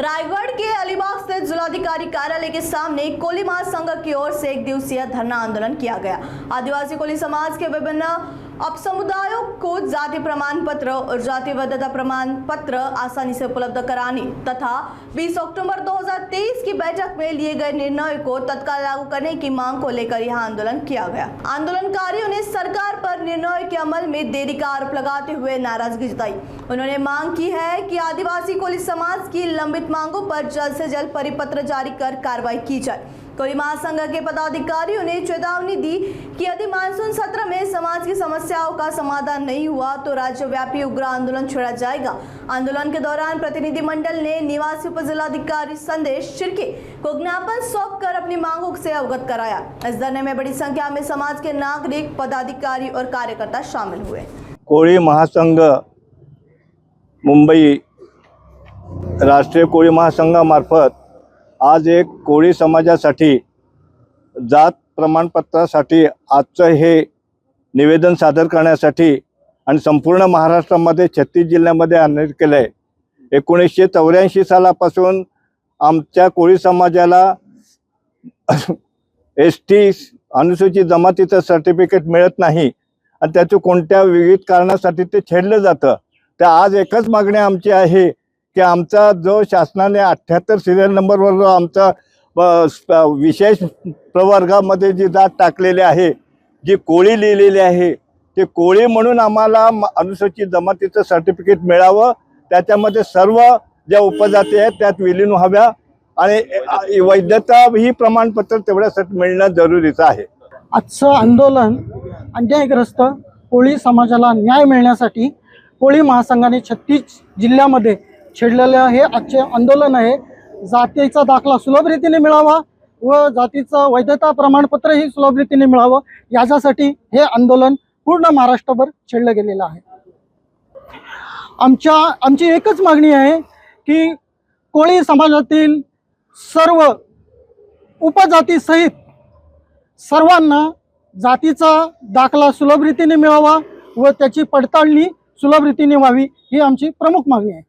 रायगढ़ के अलीबाग स्थित जिलाधिकारी कार्यालय के सामने कोली महासंघ की ओर से एक दिवसीय धरना आंदोलन किया गया। आदिवासी कोली समाज के विभिन्न उपसमुदायों को जाति प्रमाण पत्र और जाति वैधता प्रमाण पत्र आसानी से उपलब्ध कराने तथा 20 अक्टूबर 2023 की बैठक में लिए गए निर्णय को तत्काल लागू करने की मांग को लेकर यह आंदोलन किया गया। आंदोलनकारियों ने सरकार पर निर्णय के अमल में देरी का आरोप लगाते हुए नाराजगी जताई। उन्होंने मांग की है कि आदिवासी कोली समाज की लंबित मांगों पर जल्द से जल्द परिपत्र जारी कर कार्रवाई की जाए। कोली महासंघ के पदाधिकारियों ने चेतावनी दी कि यदि मानसून सत्र में समाज की समस्याओं का समाधान नहीं हुआ तो राज्यव्यापी उग्र आंदोलन छेड़ा जाएगा। आंदोलन के दौरान प्रतिनिधिमंडल ने निवासी उप जिलाधिकारी संदेश शिर्के को ज्ञापन सौंप कर अपनी मांगों से अवगत कराया। इस धरने में बड़ी संख्या में समाज के नागरिक, पदाधिकारी और कार्यकर्ता शामिल हुए। कोळी महासंघ मुंबई राष्ट्रीय कोळी महासंघामार्फत आज एक कोळी समाजासाठी जात प्रमाणपत्रासाठी आजचं हे निवेदन सादर करण्यासाठी आणि संपूर्ण महाराष्ट्रामध्ये 36 जिल्ह्यामध्ये आंदोलन केलं आहे। 1984 सालापासून आमच्या कोळी समाजाला ST अनुसूचित जमातीचं सर्टिफिकेट मिळत नाही आणि त्याचं कोणत्या विविध कारणासाठी ते छेडलं जातं। तर आज एकच मागणी आमची आहे की आमचा जो शासनाने 78 सिरियल नंबरवर आमचा विशेष प्रवर्गामध्ये जी जात टाकलेली आहे, जी कोळी लिहिलेली आहे, ते कोळी म्हणून आम्हाला अनुसूचित जमातीचं सर्टिफिकेट मिळावं। त्याच्यामध्ये सर्व ज्या उपजाती आहेत त्यात विलीन व्हाव्या आणि वैधता ही प्रमाणपत्र तेवढ्यासाठी मिळणं जरुरीचं आहे। आजचं आंदोलन अन्यायग्रस्त कोळी समाजाला न्याय मिळण्यासाठी कोळी महासंघाने 36 जिल्ह्यामध्ये छेडलेलं हे आजचे आंदोलन आहे। जातीचा दाखला सुलभ रीतीने मिळावा व जातीचं वैधता प्रमाणपत्रही सुलभ रीतीने मिळावं याच्यासाठी हे आंदोलन पूर्ण महाराष्ट्रभर छेडलं गेलेलं आहे। आमची एकच मागणी आहे की कोळी समाजातील सर्व उपजातीसहित सर्वांना जातीचा दाखला सुलभ रीतीने मिळावा व त्याची पडताळणी सुलभ रीतीने व्हावी ही आमची प्रमुख मागणी आहे।